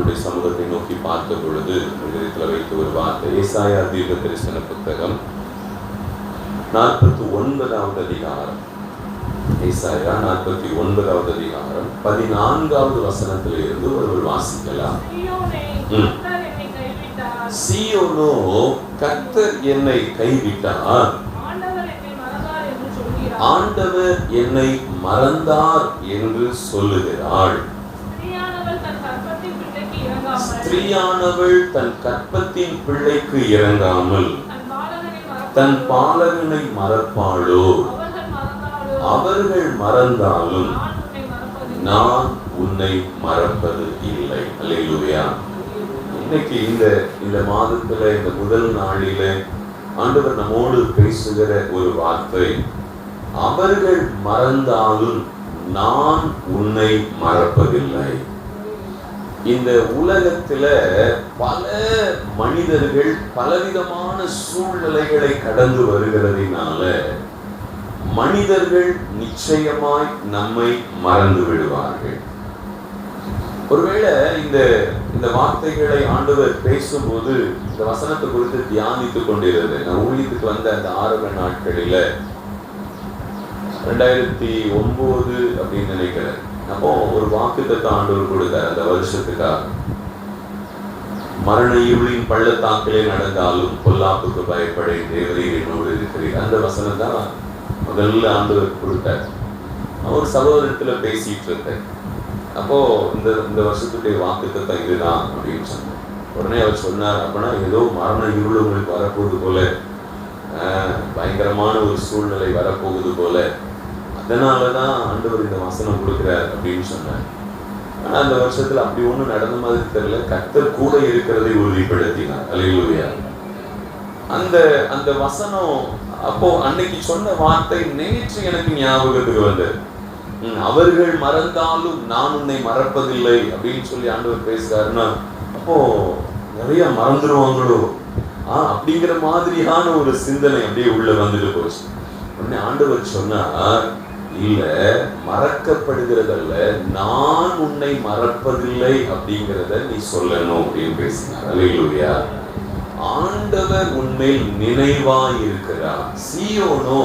ஆண்டவருடைய சமூகத்தை நோக்கி பார்த்த பொழுது இதயத்தில் வைத்த ஒரு வார்த்தை ஏசாயா தீர்க்க தரிசன புத்தகம் 49வது அதிகாரம். ஏசாயா 49வது அதிகாரம் 14வது வசனத்தில் இருந்து ஒருவர் வாசிக்கலாம். சீயோனோ கர்த்தர் என்னை கைவிட்டார், ஆண்டவர் என்னை மறந்தார் என்று சொல்லுகிறாள். ஸ்திரீயானவள் தன் கற்பத்தின் பிள்ளைக்கு இறங்காமல் தன் பாலகனை மறப்பாளோ? அவர்கள் மறந்தாலும் நான் உன்னை மறப்பது இல்லை. அல்லேலூயா. இன்னைக்கு இந்த மாதத்துல இந்த முதல் நாளில ஆண்டவர் நம்மோடு பேசுகிற ஒரு வார்த்தை, அவர்கள் மறந்தாலும் நான் உன்னை மறப்பதில்லை. இந்த உலகத்துல பல மனிதர்கள் பலவிதமான சூழ்நிலைகளை கடந்து வருகிறதுனால மனிதர்கள் நிச்சயமாய் நம்மை மறந்து விடுவார்கள். ஒருவேளை இந்த வார்த்தைகளை ஆண்டவர் பேசும்போது இந்த வசனத்தை குறித்து தியானித்துக் கொண்டிருந்தது. நான் ஊழியத்துக்கு வந்த அந்த ஆரம்ப நாட்களில 2009 அப்படின்னு நினைக்கிறேன். அப்போ ஒரு வாக்குத்தத்த ஆண்டவர் கொடுத்தார் அந்த வருஷத்துக்காக. மரண இருளின் பள்ளத்தாக்கிலே நடந்தாலும் பொல்லாப்புக்கு பயப்படேன், தேவரீர் என்னோடு இருக்கிறீர். அந்த வசனம் தான் முதல்ல ஆண்டவர் கொடுத்தார். ஒரு சகோதரத்துல பேசிட்டு இருந்தேன். அப்போ இந்த வருஷத்துடைய வாக்குத்தத்தம் இதுதான் அப்படின்னு சொன்னேன். உடனே அவர் சொன்னார், அப்படின்னா ஏதோ மரண இருள் உங்களுக்கு வரப்போகுது போல, பயங்கரமான ஒரு சூழ்நிலை வரப்போகுது போல, அதனாலதான் ஆண்டவர் இந்த வசனம் கொடுக்கிறார் அப்படின்னு சொன்னார். ஆனா அந்த வருஷத்துல அப்படி ஒண்ணும் நடந்த மாதிரி தெரியல. கர்த்தர் கூட இருக்கிறதை உறுதிப்படுத்தினார். அல்லேலூயா. அந்த வசனம் அப்போ அன்னைக்கு சொன்ன வார்த்தை நேற்று எனக்கு ஞாபகத்துக்கு வந்தது. அவர்கள் மறந்தாலும் நான் உன்னை மறப்பதில்லை அப்படின்னு சொல்லி ஆண்டவர் பேசுறாருன்னா, அப்போ நிறைய மறந்துடுவாங்களோ அப்படிங்கிற மாதிரியான ஒரு சிந்தனை அப்படியே உள்ள வந்துட்டு போச்சு. உடனே ஆண்டவர் சொன்னார், இல்ல, மறக்கப்படுகிறதல்ல, நான் உன்னை மறப்பதில்லை அப்படிங்கிறத நீ சொல்லணும் அப்படின்னு பேசினார். அல்லேலூயா. ஆண்டவர் உன்மேல் நினைவாய் இருக்கிறார். சீயோனோ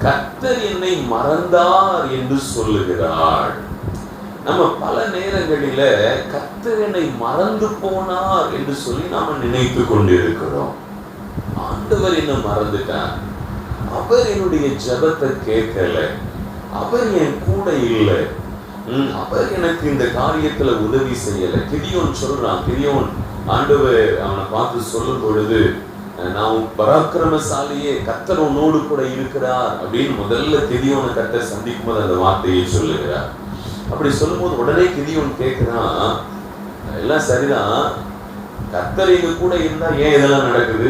கர்த்தர் என்னை மறந்தார் என்று சொல்லுகிறாள். நம்ம பல நேரங்களில கர்த்தர் என்னை மறந்து போனார் என்று சொல்லி நாம நினைத்து கொண்டிருக்கிறோம். ஆண்டவர் என்ன மறந்துட்டார், அவர் என்னுடைய ஜெபத்தை கேட்கல, அவர் என் கூட இல்லை, அவர் எனக்கு இந்த காரியத்துல உதவி செய்யல. கிதியோன் சொல்றான், கிதியோன் ஆண்டவர் அவனை பார்த்து சொல்லும் பொழுது, நான் பராக்கிரமசாலியே, கர்த்தர் உன்னோடு கூட இருக்கிறார் அப்படின்னு முதல்ல கிதியோனை கர்த்தர் சந்திக்கும் போது அந்த வார்த்தையை சொல்லுகிறார். அப்படி சொல்லும் போது உடனே கிதியோன் கேட்கிறான், எல்லாம் சரிதான், கர்த்தர் எங்க கூட இருந்தா ஏன் இதெல்லாம் நடக்குது?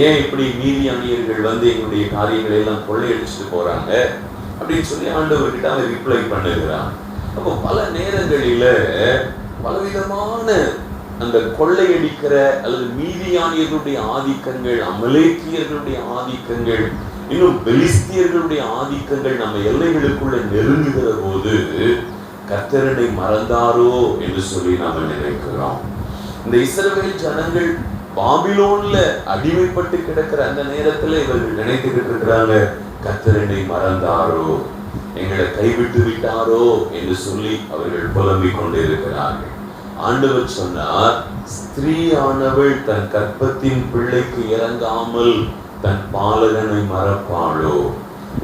ஏன் இப்படி மீதியானியர்கள் வந்து எங்களுடைய காரியங்களை எல்லாம் கொள்ளையடிச்சுட்டு போறாங்க அப்படின்னு சொல்லி ஆண்டவர்கிட்ட அவன் ரிப்ளை பண்ணுகிறான். அப்போ பல நேரங்களில பலவிதமான அந்த கொள்ளையடிக்கிற அல்லது மீதியானியர்களுடைய ஆதிக்கங்கள், அமலேக்கியர்களுடைய ஆதிக்கங்கள், இன்னும் பெலிஸ்தியர்களுடைய ஆதிக்கங்கள் நம்ம எல்லைகளுக்குள்ள நெருங்குகிற போது கர்த்தரை மறந்தாரோ என்று சொல்லி நாம நினைக்கிறோம். இந்த இஸ்ரவேல் ஜனங்கள் பாபிலோன்ல அடிமைப்பட்டு கிடக்கிற அந்த நேரத்துல இவர்கள் நினைத்துக்கிட்டு இருக்கிறாங்க, கர்த்தரை மறந்தாரோ, எங்களை கைவிட்டு விட்டாரோ என்று சொல்லி அவர்கள் புலம்பிக் கொண்டு இருக்கிறார்கள். ஆண்டவர் சொன்னார், ஸ்திரீயானவள் தன் கற்பத்தின் பிள்ளைக்கு இறங்காமல் தன் பாலகனை மறப்பாளோ?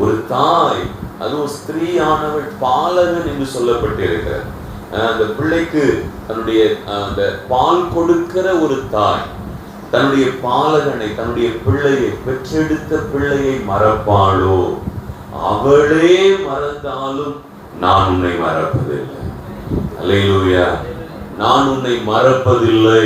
ஒரு தாய், அதுவும் ஸ்திரீயானவள் பாலகன் என்று சொல்லப்பட்டிருக்கிறார். அந்த பிள்ளைக்கு தன்னுடைய அந்த பால் கொடுக்கிற ஒரு தாய் தன்னுடைய பாலகனை, தன்னுடைய பிள்ளையை, பெற்றெடுத்த பிள்ளையை மறப்பாளோ? அவளே மறந்தாலும் நான் உன்னை மறப்பதில்லை. அல்லேலூயா. நான் உன்னை மறப்பதில்லை.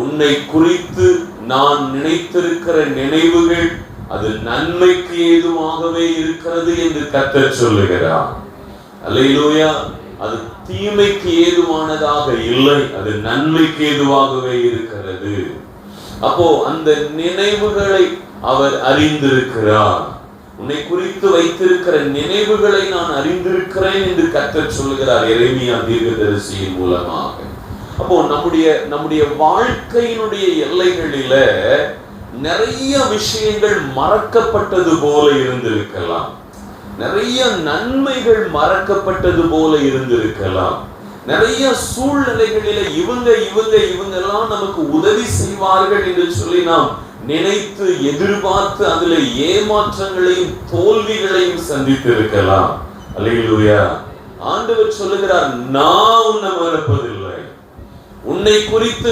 உன்னை குறித்து நான் நினைத்திருக்கிற நினைவுகள் அது நன்மைக்கு ஏதுவாகவே இருக்கிறது என்று கர்த்தர் சொல்லுகிறார். அல்லேலூயா. அது தீமைக்கு ஏதுவானதாக இல்லை, அது நன்மைக்கு ஏதுவாகவே இருக்கிறது. அப்போ அந்த நினைவுகளை அவர் அறிந்திருக்கிறார். உன்னை குறித்து வைத்திருக்கிற நினைவுகளை நான் அறிந்திருக்கிறேன் என்று கர்த்தர் சொல்லுகிறார் எரேமியா தீர்க்கதரிசியின் மூலமாக. அப்போ நம்முடைய வாழ்க்கையினுடைய எல்லைகளில நிறைய விஷயங்கள் மறக்கப்பட்டது போல இருந்திருக்கலாம், நிறைய நன்மைகள் மறக்கப்பட்டது போல இருந்திருக்கலாம், நிறைய சூழ்நிலைகளில இவங்கெல்லாம் நமக்கு உதவி செய்வார்கள் என்று சொல்லி நாம் நினைத்து எதிர்பார்த்து அதுல ஏமாற்றங்களையும் தோல்விகளையும் சந்தித்திருக்கலாம். அல்லேலூயா. ஆண்டவர் சொல்லுகிறார், நான் உன்னை மறப்பதில்லை. உன்னை குறித்து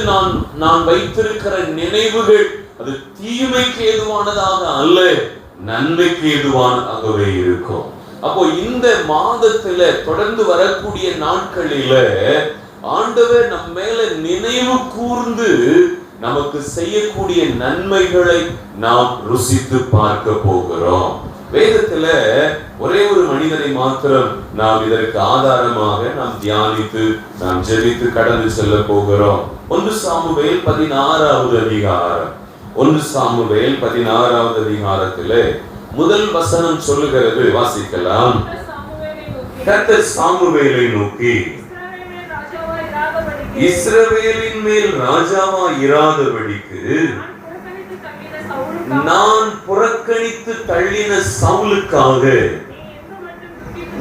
நான் வைத்திருக்கிற நினைவுகள் அது தீமைக்கு ஏதுவானதாக அல்ல, நன்மைக்கு ஏதுவானதாகவே இருக்கும். அப்போ இந்த மாதத்துல தொடர்ந்து வரக்கூடிய நாட்களில ஆண்டவர் நம்ம மேல நினைவு கூர்ந்து நமக்கு செய்யக்கூடிய நன்மைகளை நாம் ருசித்து பார்க்க போகிறோம். வேதத்துல ஒரே ஒரு மனிதனை மாத்திரம் நாம் இதற்கு ஆதாரமாக நாம் தியானித்து நாம் ஜெபித்து கடந்து செல்ல போகிறோம். 1 சாமுவேல் 16வது அதிகாரம். 1 சாமுவேல் 16வது அதிகாரத்திலே முதல் வசனம் சொல்லுகிறது, வாசிக்கலாம். கர்த்தர் சாமுவேலை நோக்கி, இஸ்ரவேலின் மேல் ராஜாவா இராதபடிக்கு நான் புறக்கணித்து தள்ளின சவுலுக்காக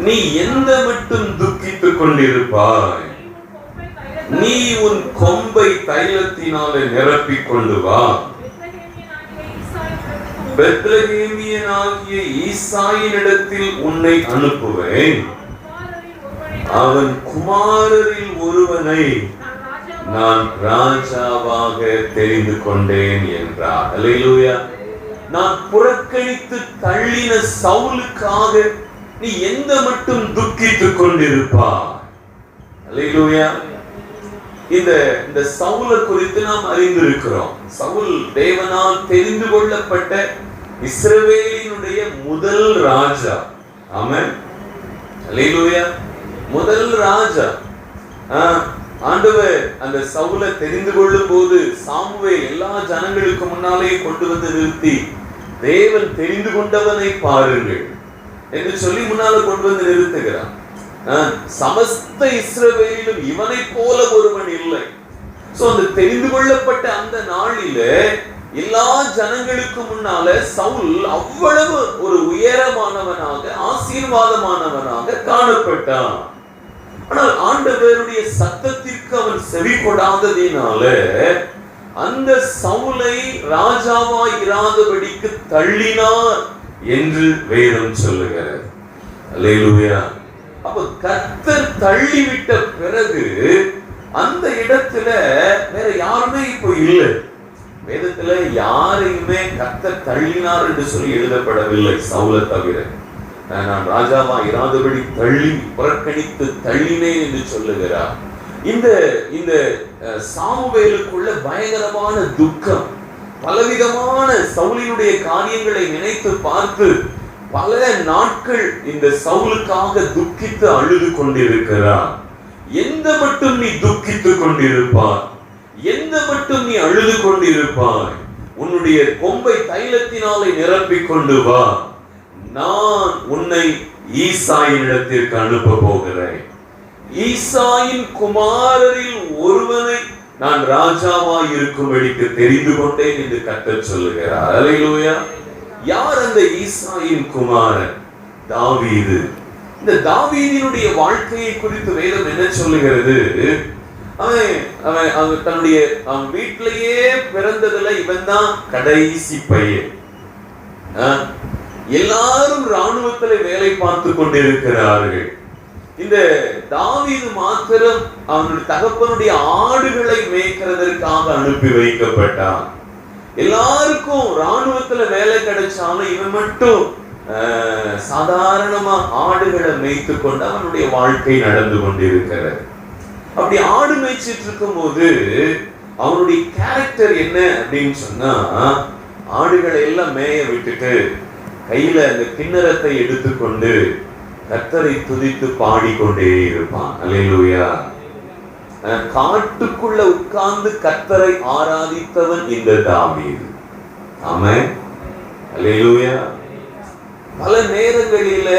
நீ எந்த மட்டும் துக்கித்துக் கொண்டிருப்பாய்? நீ உன் கொம்பை தைலத்தினாலே நிரப்பிக் கொண்டு வா. பெத்லகேமியனாகிய ஈசாயினிடத்தில் உன்னை அனுப்புவேன். அவன் குமாரரில் ஒருவனை நான் ராஜாவாக தெரிந்து கொண்டேன் என்றார். அல்லேலூயா. நான் புறக்கணித்து தள்ளின சவுலுக்காக நீ எந்த மட்டும் துக்கித்துக் கொண்டிருப்பாய்? அல்லேலூயா. இந்த சவுலை குறித்து நாம் அறிந்திருக்கிறோம். சவுல் தேவனால் தெரிந்து கொள்ளப்பட்ட இஸ்ரவேலினுடைய முதல் ராஜா. ஆமென். அல்லேலூயா. முதல் ராஜா. ஆண்டவர் அந்த சவுலை தெரிந்து கொள்ளும் போது சாமுவேல் எல்லா ஜனங்களுக்கு முன்னாலே கொண்டு வந்து நிறுத்தி, தேவன் தெரிந்து கொண்டவனை பாருங்கள் என்று சொல்லி முன்னால கொண்டு வந்து நிறுத்துகிறான். சமஸ்த இஸ்ரவேலிலும் இவனை போல ஒருவன் இல்லை. சோ அந்த தெரிந்து கொள்ளப்பட்ட அந்த நாளில எல்லா ஜனங்களுக்கு முன்னால சவுல் அவ்வளவு ஒரு உயரமானவனாக ஆசீர்வாதமானவனாக காணப்பட்டான். ஆனால் ஆண்டவருடைய சத்தத்திற்கு அவன் செவி கொடாததினால அந்த சவுலை ராஜாவா இராதபடிக்கு தள்ளினார் என்று வேதம் சொல்லுகிறது. அல்லேலூயா. அப்ப கர்த்தர் தள்ளிவிட்ட பிறகு அந்த இடத்துல வேற யாருமே இப்போ இல்லை. வேதத்துல யாரையுமே கர்த்தர் தள்ளினார் என்று சொல்லி எழுதப்படவில்லை, சவுலை தவிர. நான் ராஜாவா இராதபடி தள்ளி புறக்கணித்து தள்ளினேன் என்று சொல்லுகிறார். இந்த சாமுவேலுக்குள்ள பயங்கரமான துக்கம், பலவிதமான சவுலினுடைய காரியங்களை நினைத்து பார்த்து பல நாட்கள் இந்த சவுலுக்காக துக்கித்து அழுது கொண்டிருக்கிறார். எந்த மட்டும் நீ துக்கித்துக் கொண்டிருப்பாய்? எந்த மட்டும் நீ அழுது கொண்டிருப்பாய்? உன்னுடைய கொம்பை தைலத்தினாலே நிரப்பிக் கொண்டு வா. நான் உன்னை ஈசாயினிடத்திற்கு அனுப்ப போகிறேன். ஈசாயின் குமாரரில் ஒருவனை நான் ராஜாவாய் இருக்கும்படிக்கு தெரிந்து கொண்டேன் என்று கர்த்தர் சொல்லுகிறார். அல்லேலூயா. யார் அந்த ஈசாயின் குமாரன்? தாவீது. இந்த தாவீதினுடைய வாழ்க்கையை குறித்து வேதம் என்ன சொல்லுகிறது? அவன் தன்னுடைய வீட்டிலேயே பிறந்ததுல இவன் தான் கடைசி பையன். எல்லாரும் ராணுவத்தில் வேலை பார்த்து கொண்டிருக்கிறார்கள். இந்த தாவீது மாத்திரம் அவனுடைய தகப்பனுடைய ஆடுகளை மேய்க்கிறதற்காக அனுப்பி வைக்கப்பட்டான். எல்லாருக்கும் ராணுவத்துல வேலை கிடைச்சாலும் இவன் மட்டும் சாதாரணமா ஆடுகளை மேய்த்து கொண்டு அவனுடைய வாழ்க்கை நடந்து கொண்டிருக்கிறது. அப்படி ஆடு மேய்ச்சிட்டு இருக்கும் போது அவனுடைய கேரக்டர் என்ன அப்படின்னு சொன்னா, ஆடுகளை எல்லாம் மேய விட்டுட்டு கையில அந்த கிண்ணறத்தை எடுத்துக்கொண்டு கர்த்தரை துதித்து பாடிக்கொண்டே இருப்பான். அல்லேலூயா. காட்டுக்குள்ள உட்கார்ந்து கர்த்தரை ஆராதித்தவன் இந்த தாவீது. ஆமென். அல்லேலூயா. பல நேரங்களில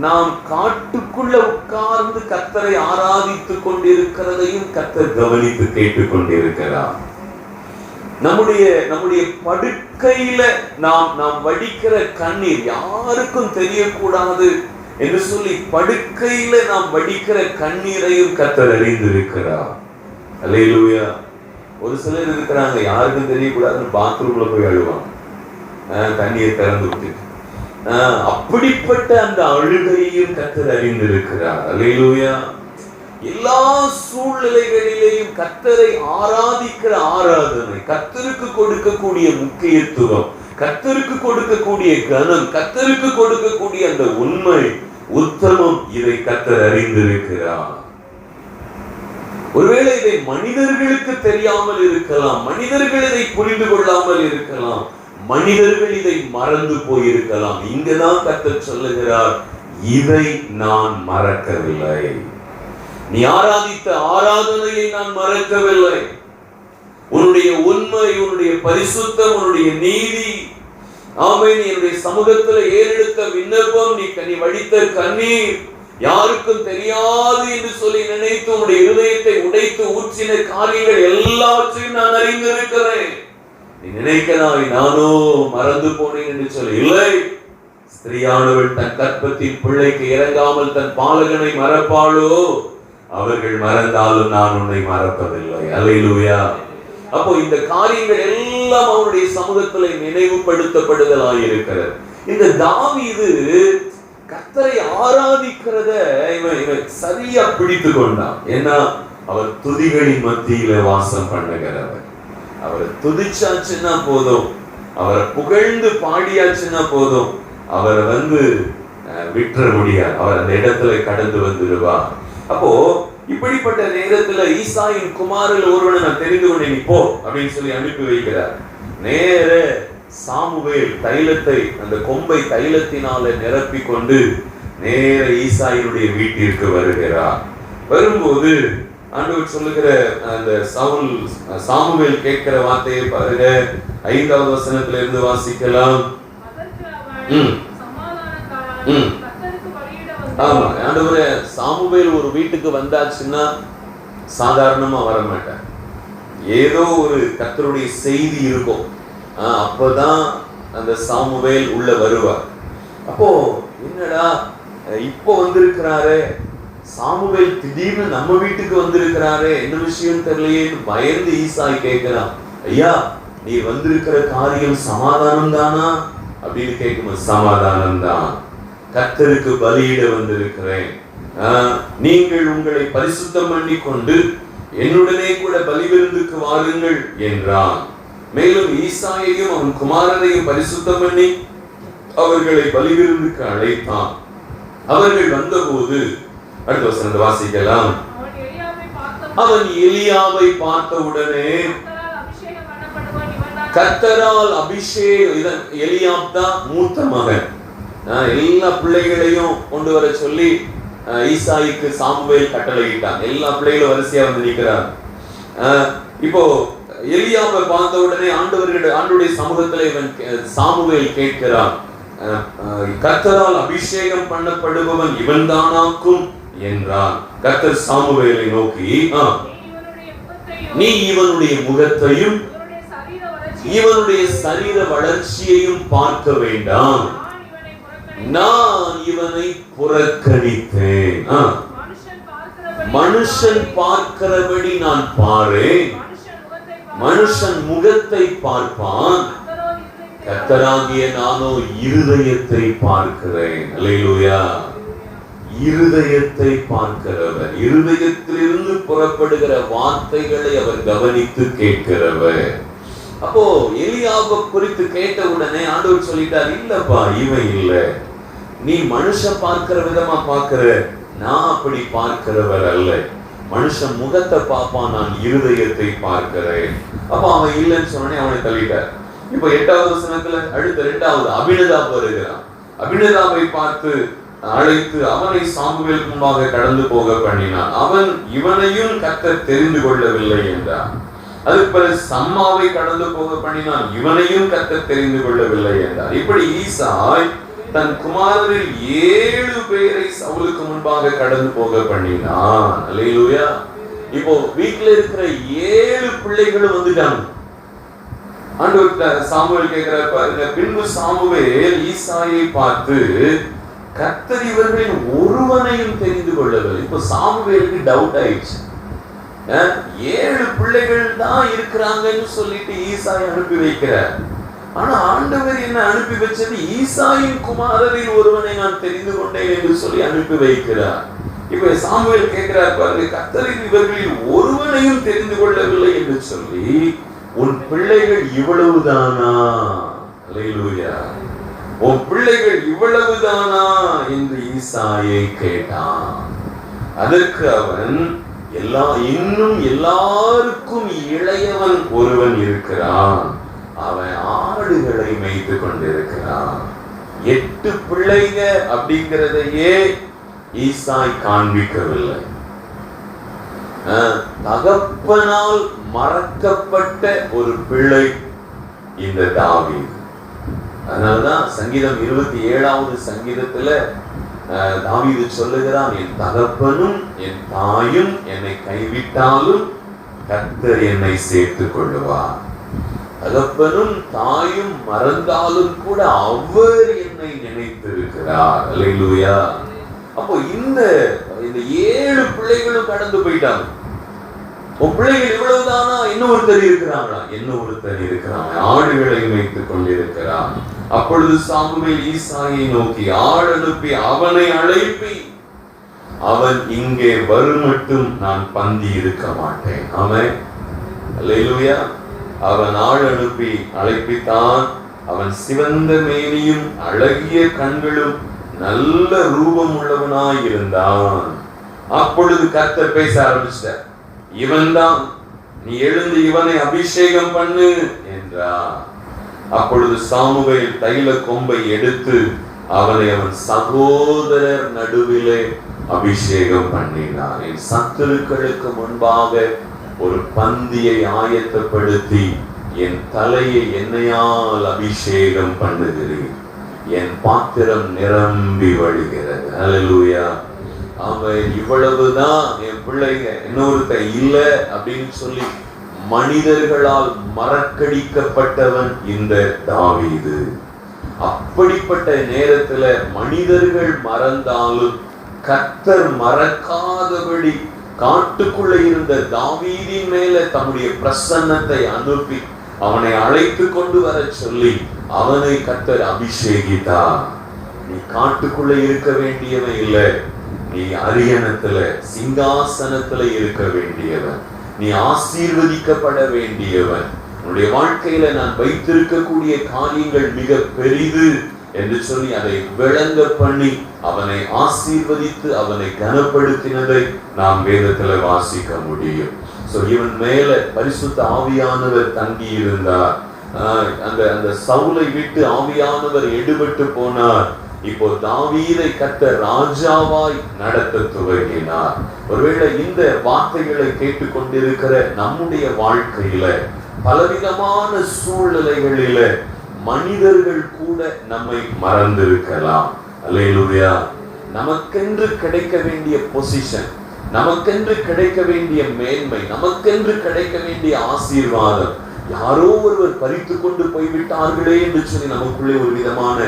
நாம் காட்டுக்குள்ள உட்கார்ந்து கர்த்தரை ஆராதித்துக் கொண்டிருக்கிறதையும் கர்த்தர் கவனித்து கேட்டுக் கொண்டிருக்கிறார். நம்முடைய படுக்கையில நாம் வடிக்கிற கண்ணீர் யாருக்கும் தெரியக்கூடாது என்று சொல்லி படுக்கையில நாம் வடிக்கிற கண்ணீரையும் கர்த்தர் அறிந்திருக்கிறார். அல்லேலூயா. ஒரு சிலர் இருக்கிறாங்க, யாருக்கும் தெரியக்கூடாதுன்னு பாத்ரூம்ல போய் அழுவாங்க, தண்ணியை திறந்து விட்டு. அப்படிப்பட்ட அந்த அழுகையும் கர்த்தர் அறிந்திருக்கிறார். அல்லேலூயா. எல்லா சூழ்நிலைகளிலேயும் கர்த்தரை ஆராதிக்கிற ஆராதனை, கர்த்தருக்கு கொடுக்கக்கூடிய முக்கியத்துவம், கர்த்தருக்கு கொடுக்கக்கூடிய கனம், கர்த்தருக்கு கொடுக்கக்கூடிய அந்த உண்மை உத்தமம், இதை கர்த்தர் அறிந்திருக்கிறார். ஒருவேளை இதை மனிதர்களுக்கு தெரியாமல் இருக்கலாம், மனிதர்கள் இதை புரிந்து கொள்ளாமல் இருக்கலாம், மனிதர்கள் இதை மறந்து போயிருக்கலாம். இங்கதான் கர்த்தர் சொல்லுகிறார், இதை நான் மறக்கவில்லை. நீ ஆராதித்த ஆராதனையை நான் மறக்கவில்லை. உன்னுடைய உண்மை, உன்னுடைய பரிசுத்தம், உன்னுடைய நீதி, ஆமென், என்னுடைய சமூகத்தில் ஏறெடுத்த விண்ணப்பம், நீ வடித்த கண்ணீர், யாருக்கும் தெரியாது என்று சொல்லி நினைத்து உன்னுடைய இருதயத்தை உடைத்து ஊற்றின காரியங்கள் எல்லாவற்றையும் நான் அறிந்திருக்கிறேன். நீ நினைக்கிறாய் நானோ மறந்து போனேன் என்று சொல்லி. இல்லை, ஸ்திரீயானவள் தன் கற்பத்தின் பிள்ளைக்கு இறங்காமல் தன் பாலகனை மறப்பாளோ? அவர்கள் மறந்தாலும் நான் உன்னை மறப்பதில்லை. அல்லேலூயா. அப்போ இந்த காரியங்கள் எல்லாம் அவருடைய சமூகத்தில் நினைவுபடுத்தப்படுதலாய் இருக்கிறது. இந்த தாவீது கர்த்தரை ஆராதிக்கிறத இவன் சரியா பிடித்து கொண்டான். ஏன்னா அவர் துதிகளின் மத்தியில வாசம் பண்ணுகிறவர். அவரை துதிச்சாச்சுன்னா போதும், அவரை புகழ்ந்து பாடியாச்சுன்னா போதும், அவரை விட்டுற முடியாது. அவர் அந்த இடத்துல கடந்து வந்துடுவார். அப்போ இப்படிப்பட்ட நேரத்துல ஈசாயின் குமாரில் ஒருவனை நான் தெரிந்து கொண்டேன், நீ போ அப்படின்னு சொல்லி அனுப்பி வைக்கிறார். நேர சாமுவேல் தைலத்தை, அந்த கொம்பை தைலத்தினால நிரப்பி கொண்டு நேர ஈசாயினுடைய வீட்டிற்கு வருகிறார். வரும்போது ஆண்டவர் சொல்லுகிற அந்த சாமுவேல் கேட்கிற வார்த்தையை பாருங்க, 5வது வசனத்துல இருந்து வாசிக்கலாம். ஆமா, ஆண்டவரே, சாமுவேல் ஒரு வீட்டுக்கு வந்தாச்சுன்னா சாதாரணமா வர மாட்டார். ஏதோ ஒரு கர்த்தருடைய செய்தி இருக்கும், அப்பதான் அந்த சாமுவேல் உள்ள வருவார். அப்போ என்னடா இப்போ வந்திருக்கிறாரே சாமுவேல், திடீர்னு நம்ம வீட்டுக்கு வந்திருக்கிறாரே, என்ன விஷயம் தெரியலையேன்னு பயந்து ஈசாய் கேட்கிறான். ஐயா, நீ வந்திருக்கிற காரியம் சமாதானம் தானா அப்படின்னு கேட்கும்போது, சமாதானம் தான், கர்த்தருக்கு பலியிட வந்திருக்கிறேன், நீங்கள் உங்களை பரிசுத்தம் பண்ணி கொண்டு என்னுடனே கூட பலி விருந்துக்கு வாருங்கள் என்றான். மேலும் ஈசாயையும் அவன் குமாரரையும் பரிசுத்தம் பண்ணி அவர்களை பலி விருந்துக்கு அழைத்தான். அவர்கள் வந்தபோது அடுத்த வசனத்தை வாசிக்கலாம். அவன் எலியாவை பார்த்தவுடனே, கர்த்தரால் அபிஷேகம், எலியாப் தான் மூத்த மகன், எல்லா பிள்ளைகளையும் கொண்டு வர சொல்லி ஈசாய்க்கு சாமுவேல் கட்டளையிட்டான். எல்லா பிள்ளைகளும் வரிசையா வந்து நிற்கிறார். இப்போ எலியாவை பார்த்த உடனே ஆண்டவருடைய சமூகத்துல இவன் சாமுவேல் கேட்கிறான், கர்த்தரால் அபிஷேகம் பண்ணப்படுபவன் இவன் தானாக்கும் என்றான். கர்த்தர் சாமுவேலை நோக்கி, நீ இவனுடைய முகத்தையும் இவனுடைய சரீர வளர்ச்சியையும் பார்க்க வேண்டாம், நான் இவனை புறக்கணித்தேன். மனுஷன் பார்க்கிறபடி நான் பாரேன், மனுஷன் முகத்தை பார்ப்பான், கர்த்தராகிய நானோ இருதயத்தை பார்க்கிறேன். அல்லேலூயா. இருதயத்தை பார்க்கிறவர், இருதயத்திலிருந்து புறப்படுகிற வார்த்தைகளை அவர் கவனித்து கேட்கிறவர். அப்போ எலியாவை குறித்து கேட்ட உடனே ஆண்டவர் சொல்லிட்டார், இல்லப்பா, இவன் இல்ல, நீ மனுஷன் பார்க்கிற விதமா பார்க்கிற, நான் அப்படி பார்க்கிறவர் அல்ல, மனுஷன் முகத்தை பார்ப்பான், நான் இருதயத்தை பார்க்கிறேன். அப்ப அவன் இல்லைன்னு சொன்னே அவனை தள்ளிட்டார். இப்ப 8வது வசனத்துல அடுத்த 2வது அபினதாப் வருகிறான். அபினதாபை பார்த்து அழைத்து அவனை சாமுவேல் முன்பாக கடந்து போக பண்ணினான். அவன் இவனையும் கர்த்தர் தெரிந்து கொள்ளவில்லை என்றான். அதுக்கு பிறகு சம்மாவை கடந்து போக பண்ணினான், இவனையும் கர்த்தர் தெரிந்து கொள்ளவில்லை என்றார். இப்படி ஈசாய் தன் குமாரரில் 7 பேரை சவுலுக்கு முன்பாக கடந்து போக பண்ணினான். அல்லேலூயா. இப்போ வீட்டுல இருக்கிற 7 பிள்ளைகளும் வந்துட்டாங்க. ஆண்டவர் சாமுவேல் கேட்கிறார் பாருங்க. பின்பு சாமுவேல் ஈசாயை பார்த்து, கர்த்தர் இவர்களில் ஒருவனையும் தெரிந்து கொள்ளவில்லை. இப்போ சாமுவேலுக்கு டவுட் ஆயிடுச்சு. 7 பிள்ளைகள் தான் இருக்கிறாங்கன்னு சொல்லிட்டு ஈசாயை அனுப்பி வைக்கிறார். ஆனா ஆண்டவர் என்ன அனுப்பி வச்சது, ஈசாயின் குமாரரில் ஒருவனை நான் தெரிந்து கொண்டேன் என்று சொல்லி அனுப்பி வைக்கிறார். இப்ப சாமுவேல் கேட்கிறார் பாருங்க, கர்த்தரின் இவர்களில் ஒருவனையும் தெரிந்து கொள்ளவில்லை என்று சொல்லி, உன் பிள்ளைகள் இவ்வளவுதானா? அல்லேலூயா. உன் பிள்ளைகள் இவ்வளவுதானா என்று ஈசாயை கேட்டான். அதற்கு அவன், இன்னும் எல்லாருக்கும் இளையவன் ஒருவன் இருக்கிறான், அவன் ஆடுகளை மேய்த்து கொண்டிருக்கிறான். 8 பிள்ளைங்க அப்படிங்கிறதையே ஈசாய் காண்பிக்கவில்லை. தகப்பனால் மறக்கப்பட்ட ஒரு பிள்ளை இந்த தாவீது. அதனாலதான் சங்கீதம் 27வது சங்கீதத்துல தாவீது சொல்லுகிறான், என் தகப்பனும் என் தாயும் என்னை கைவிட்டாலும் கர்த்தர் என்னை சேர்த்துக் கொள்ளுவார். தகப்பனும் தாயும் மறந்தாலும் கூட அவர் என்னை நினைத்திருக்கிறார். அல்லேலூயா. அப்போ இந்த 7 பிள்ளைகளும் கடந்து போயிட்டாங்க. உன் பிள்ளைகள் இவ்வளவுதானா? இன்னொருத்தர் இருக்கிறாங்களா? இன்னொருத்தர் இருக்கிறாங்க, ஆடுகளை மேய்த்துக் கொண்டிருக்கிறான். அப்பொழுது சாமுவேல் ஈசாயை நோக்கி ஆள் அனுப்பி அவனை அழைப்பி, அவன் இங்கே வரும் மட்டும் நான் பந்தி இருக்க மாட்டேன். ஆமென். அல்லேலூயா. அவன் ஆள் அனுப்பி அழைப்பித்தான். அவன் சிவந்த மேனியும் அழகிய கண்களும் நல்ல ரூபம் உள்ளவனாய் இருந்தான். அப்பொழுது கர்த்தர் பேச ஆரம்பிச்சார். இவன் தான், நீ எழுந்து இவனை அபிஷேகம் பண்ணு என்றார். அப்பொழுது சாமுவேல் தைல கொம்பை எடுத்து அவனை அவன் சகோதரர் நடுவிலே அபிஷேகம் பண்ணினார். என் சத்துருக்களுக்கு முன்பாக ஒரு பந்தியை ஆயத்தப்படுத்தி என் தலையை எண்ணெயால் அபிஷேகம் பண்ணுகிறேன், என் பாத்திரம் நிரம்பி வழிகிறது. அல்லேலூயா. அவன் இவ்வளவுதான் என் பிள்ளைங்க, இன்னொருத்த இல்ல அப்படின்னு சொல்லி மனிதர்களால் மறக்கடிக்கப்பட்டவன் இந்த தாவீது. அப்படிப்பட்ட நேரத்துல மனிதர்கள் மறந்தாலும் கர்த்தர் மறக்காதபடி காட்டுக்குள்ள இருந்த தாவீதின் மேல தம்முடைய பிரசன்னத்தை அனுப்பி அவனை அழைத்து கொண்டு வர சொல்லி அவனை கர்த்தர் அபிஷேகித்தார். நீ காட்டுக்குள்ள இருக்க வேண்டியவன் இல்லை, நீ அரியணத்துல சிங்காசனத்துல இருக்க வேண்டியவன், நீ ஆசீர்வதிக்கப்பட வேண்டியவன். உன்னுடைய வாழ்க்கையில நான் வைத்திருக்கக்கூடிய காரியங்கள் மிக பெரிது என்று சொல்லி அதை விளங்க பண்ணி அவனை ஆசீர்வதித்து அவனை கனப்படுத்தினதை நாம் வேதத்துல வாசிக்க முடியும். இவன் மேல பரிசுத்த ஆவியானவர் தங்கி இருந்தார். அந்த சவுலை விட்டு ஆவியானவர் எடுபட்டு போனார். இப்போ தாவீதை கர்த்தர் ராஜாவாய் நடத்த துவங்கினார். ஒருவேளை இந்த வார்த்தைகளை கேட்டுக்கொண்டிருக்கிற நம்முடைய வாழ்க்கையில பலவிதமான சூழ்நிலைகளில மனிதர்கள் கூட நம்மை மறந்திருக்கலாம். அல்லேலூயா. நமக்கென்று கிடைக்க வேண்டிய பொசிஷன், நமக்கென்று கிடைக்க வேண்டிய மேன்மை, நமக்கென்று கிடைக்க வேண்டிய ஆசீர்வாதம் யாரோ ஒருவர் பறித்து கொண்டு போய்விட்டார்களே என்று சொல்லி நமக்குள்ளே ஒரு விதமான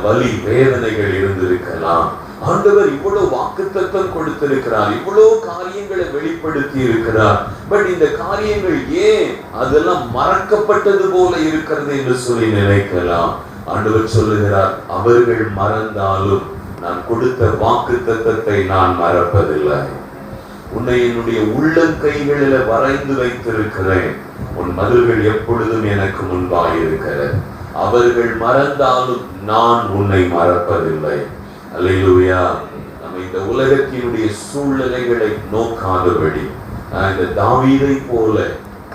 வலி வேதனைகள் இருந்திருக்கலாம். ஆண்டவர் இவ்வளவு வாக்குத்தத்தம் கொடுத்திருக்கிறார், இவ்வளவு காரியங்களை வெளிப்படுத்தி இருக்கிறார். பட் இந்த காரியங்கள் ஏன் அதெல்லாம் மறக்கப்பட்டது போல இருக்கிறது என்று சொல்லி நினைக்கலாம். ஆண்டவர் சொல்லுகிறார், அவர்கள் மறந்தாலும் நான் கொடுத்த வாக்குத்தத்தத்தை நான் மறப்பதில்லை. உன்னை என்னுடைய உள்ளங்கைகளில வரைந்து வைத்திருக்கிறேன். உன் மதில்கள் எப்பொழுதும் எனக்கு முன்பாக இருக்கிறது. அவர்கள் மறந்தாலும் நான் உன்னை மறப்பதில்லை. அல்லேலூயா. நம்ம இந்த உலகத்தினுடைய சூழ்நிலைகளை நோக்காதபடி இந்த தாவீதை போல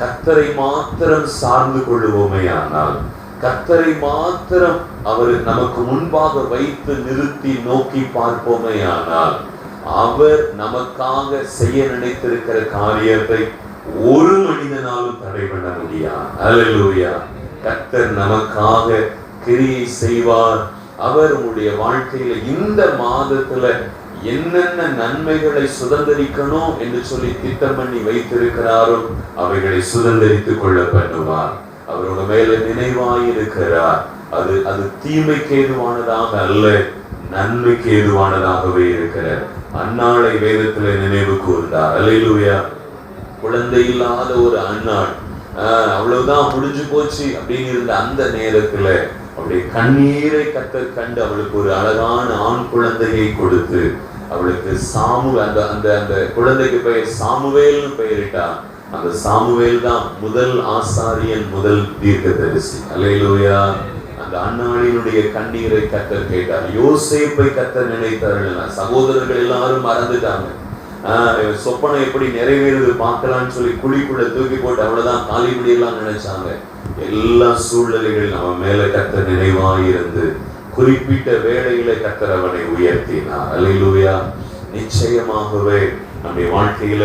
கர்த்தரை மாத்திரம் சார்ந்து கொள்ளுவோமே ஆனால், கர்த்தரை மாத்திரம் அவர் நமக்கு முன்பாக வைத்து நிறுத்தி நோக்கி பார்ப்போமே ஆனால், அவர் நமக்காக செய்ய நினைத்திருக்கிற காரியத்தை ஒரு மனிதனாலும் தடை பண்ண முடியாது. அல்லேலூயா. கர்த்தர் நமக்காக கிரியை செய்வார். அவர் உங்களுடைய வாழ்க்கையில இந்த மாதத்துல என்னென்ன நன்மைகளை சுதந்திரிக்கணும் என்று சொல்லி திட்டம் பண்ணி வைத்திருக்கிறாரோ அவைகளை சுதந்திரித்துக் கொள்ள பண்ணுவார். அவரோட மேல நினைவாயிருக்கிறார். அது அது தீமைக்கு ஏதுவானதாக அல்ல, நன்மைக்கு ஏதுவானதாகவே இருக்கிறார். அன்னாளை வேதத்துல நினைவு கூர்ந்தார். அல்லேலூயா. குழந்தை இல்லாத ஒரு அன்னாள், அவ்வளவுதான் முடிஞ்சு போச்சு அப்படின்னு இருந்த அந்த நேரத்துல அவளுடைய கண்ணீரை கர்த்தர் கண்டு அவளுக்கு ஒரு அழகான ஆண் குழந்தையை கொடுத்து அவளுக்கு அந்த அந்த அந்த குழந்தைக்கு பெயர் சாமுவேல்னு பெயரிட்டார். அந்த சாமுவேல் தான் முதல் ஆசாரியன், முதல் தீர்க்கதரிசி. அல்லேலூயா. அந்த அன்னாளினுடைய கண்ணீரை கர்த்தர் கேட்டார். யோசேப்பை கர்த்தர் நினைத்தார்கள். சகோதரர்கள் எல்லாரும் மறந்துட்டாங்க. சொப்பனை எப்படி நிறைவேறுது பார்க்கலான்னு சொல்லி குழிக்குள்ள தூக்கி போட்டு அவ்வளவுதான் காலிபடி எல்லாம் நினைச்சாங்க. எல்லா சூழ்நிலைகளில் அவன் மேல கர்த்தர் நினைவாயிருந்து குறிப்பிட்ட வேளையில கர்த்தர் அவனை உயர்த்தினார். அல்லேலூயா. நிச்சயமாகவே நம்முடைய வாழ்க்கையில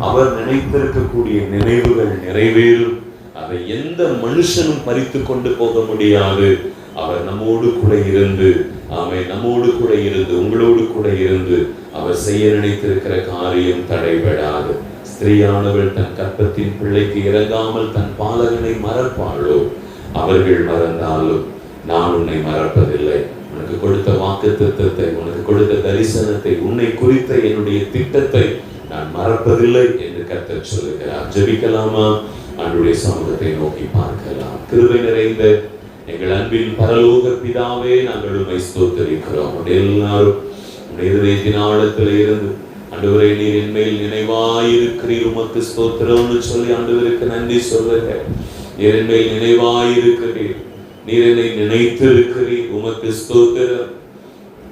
அவர் நினைத்திருக்கக்கூடிய நினைவுகள் நிறைவேறும். அதை எந்த மனுஷனும் பறித்து கொண்டு போக முடியாது. அவர் நம்மோடு கூட இருந்து, நம்மோடு கூட இருந்து, உங்களோடு கூட இருந்து அவர் செய்ய நினைத்திருக்கிற காரியம் தடைபடாது. ஸ்திரீயானவள் தன் கர்ப்பத்தின் பிள்ளைக்கு இறங்காமல் தன் பாலகனை மறப்பாளோ? அவர்கள் மறந்தாலும் நான் உன்னை மறப்பதில்லை. உனக்கு கொடுத்த வாக்குத்தத்தத்தை, உனக்கு கொடுத்த தரிசனத்தை, உன்னை குறித்த என்னுடைய திட்டத்தை நான் மறப்பதில்லை என்று கர்த்தர் சொல்லுகிறார். ஜெபிக்கலாமா? ஆண்டவருடைய சமூகத்தை நோக்கி பார்க்கலாம். கிருபை நிறைந்த எங்கள் அன்பின் பரலோக பிதாவே, நாங்கள் உம்மை ஸ்தோத்திரிக்கிறோம். எல்லாரும் இதயத்தின் ஆழத்தில் இருந்து ஆண்டவரே, நீர் என் மேல் நினைவாயிருக்கிறீர், உமக்கு ஸ்தோத்திரம்னு சொல்லி ஆண்டவருக்கு நன்றி சொல்லுங்க. நீர் என் மேல் நினைவாயிருக்கிறீர், நீர் என்னை நினைத்திருக்கிறீர், உமக்கு ஸ்தோத்திரம்.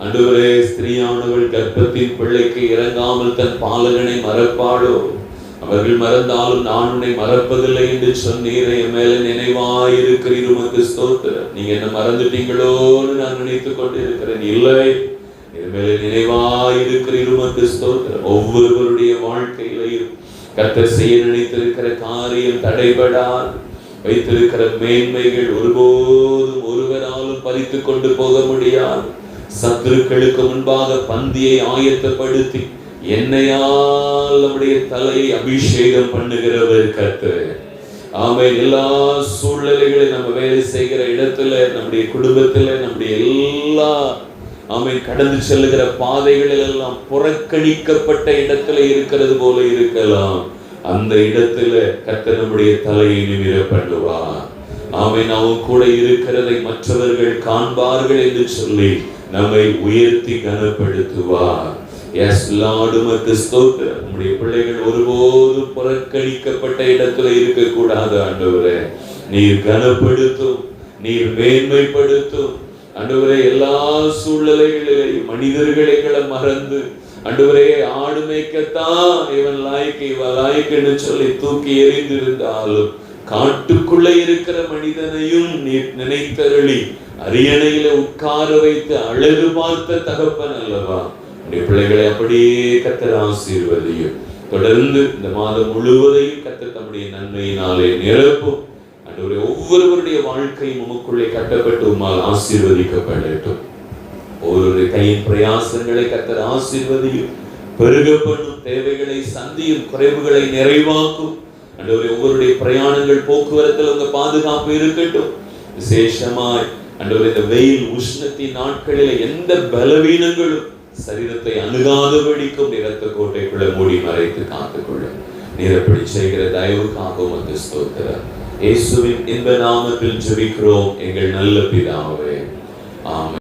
ஆண்டவரே, ஸ்திரீயானவள் கர்ப்பத்தின் பிள்ளைக்கு இறங்காமல் தன் பாலகனை மறப்பாளோ? அவர்கள் மறந்தாலும் நான் உன்னை மறப்பதில்லை என்று சொன்னீரே. என் மேல நினைவாயிருக்கிறீர், உமக்கு ஸ்தோத்திரம். நீங்க என்ன மறந்துட்டீங்களோன்னு நான் நினைத்துக் கொண்டு இருக்கிறேன். இல்லை, என் மேல நினைவாயிருக்கிறீர், உமக்கு ஸ்தோத்திரம். ஒவ்வொருவருடைய வாழ்க்கையிலையும் கர்த்தர் செய்ய நினைத்திருக்கிற காரியம் தடைபடாது. வைத்திருக்கிற மேன்மைகள் ஒருபோதும் ஒருவராலும் பறித்து கொண்டு போக முடியாது. சத்துருக்களுக்கு முன்பாக பந்தியை ஆயத்தப்படுத்தி எண்ணெயால் நம்முடைய தலையை அபிஷேகம் பண்ணுகிறவர் கர்த்தர். ஆமென். எல்லா சூழ்நிலைகளையும் நம்ம வேலை செய்கிற இடத்துல, நம்முடைய குடும்பத்துல, நம்முடைய எல்லா கடந்து செல்லுகிற பாதைகளில் எல்லாம் புறக்கணிக்கப்பட்ட இடத்துல இருக்கிறது போல இருக்கலாம். அந்த இடத்துல கர்த்தர் நம்முடைய தலையை நிமிர பண்ணுவார். அவன் கூட இருக்கிறதை மற்றவர்கள் காண்பார்கள் என்று சொல்லி நம்மை உயர்த்தி கனப்படுத்துவார். எஸ் லார்ட், உமக்கு ஸ்தோத்திரம். நம்முடைய பிள்ளைகள் ஒருபோதும் புறக்கணிக்கப்பட்ட இடத்துல இருக்கக்கூடாது. ஆண்டவரே, நீர் கனப்படுத்தும், நீர் மேன்மைப்படுத்தும். ஆண்டவரே, எல்லா சூழ்நிலைகளிலேயும் மனிதர்களை மறந்து ஆண்டவரே, ஆடு மேய்க்கத்தான் இவன் லாய்க்கு இவன் லாய்க்குன்னு சொல்லி தூக்கி எறிந்திருந்தாலும் காட்டுக்குள்ளே இருக்கிற மனிதனையும் நீர் நினைத்தருளி அரியணையில உட்கார வைத்து அழகு பார்த்த தகப்பன் அல்லவா? உடைய பிள்ளைகளை அப்படியே கர்த்தர் ஆசீர்வதியும். தொடர்ந்து இந்த மாதம் முழுவதையும் கர்த்தர் தம்முடைய நன்மையினாலே நிரப்பும். ஆண்டவரே, ஒவ்வொருவருடைய வாழ்க்கையும் உமக்குள்ளே கட்டப்பட்டு உம்மால் ஆசீர்வதிக்கப்படட்டும். ஒவ்வொரு கையின் பிரயாசங்களை கர்த்தர் ஆசீர்வதியும், பெருக பண்ணும், தேவைகளை சந்தியும், குறைவுகளை நிறைவாக்கும். ஆண்டவரே, ஒவ்வொருடைய பிரயாணங்கள் போக்குவரத்தில் உங்க பாதுகாப்பு இருக்கட்டும். விசேஷமாய் ஆண்டவரே, இந்த வெயில் உஷ்ணத்தின் நாட்களில் எந்த பலவீனங்களும் சரீரத்தை அணுகாதபடிக்கும் இரத்த கோட்டைக்குள்ள மூடி மறைத்து காத்துக்கொள்ள நீர் அப்படி செய்கிற தயவுக்காக உமக்கு ஸ்தோத்திரம். இயேசுவின் இன்ப நாமத்தில் ஜெபிக்கிறோம் எங்கள் நல்ல பிதாவே. ஆமென்.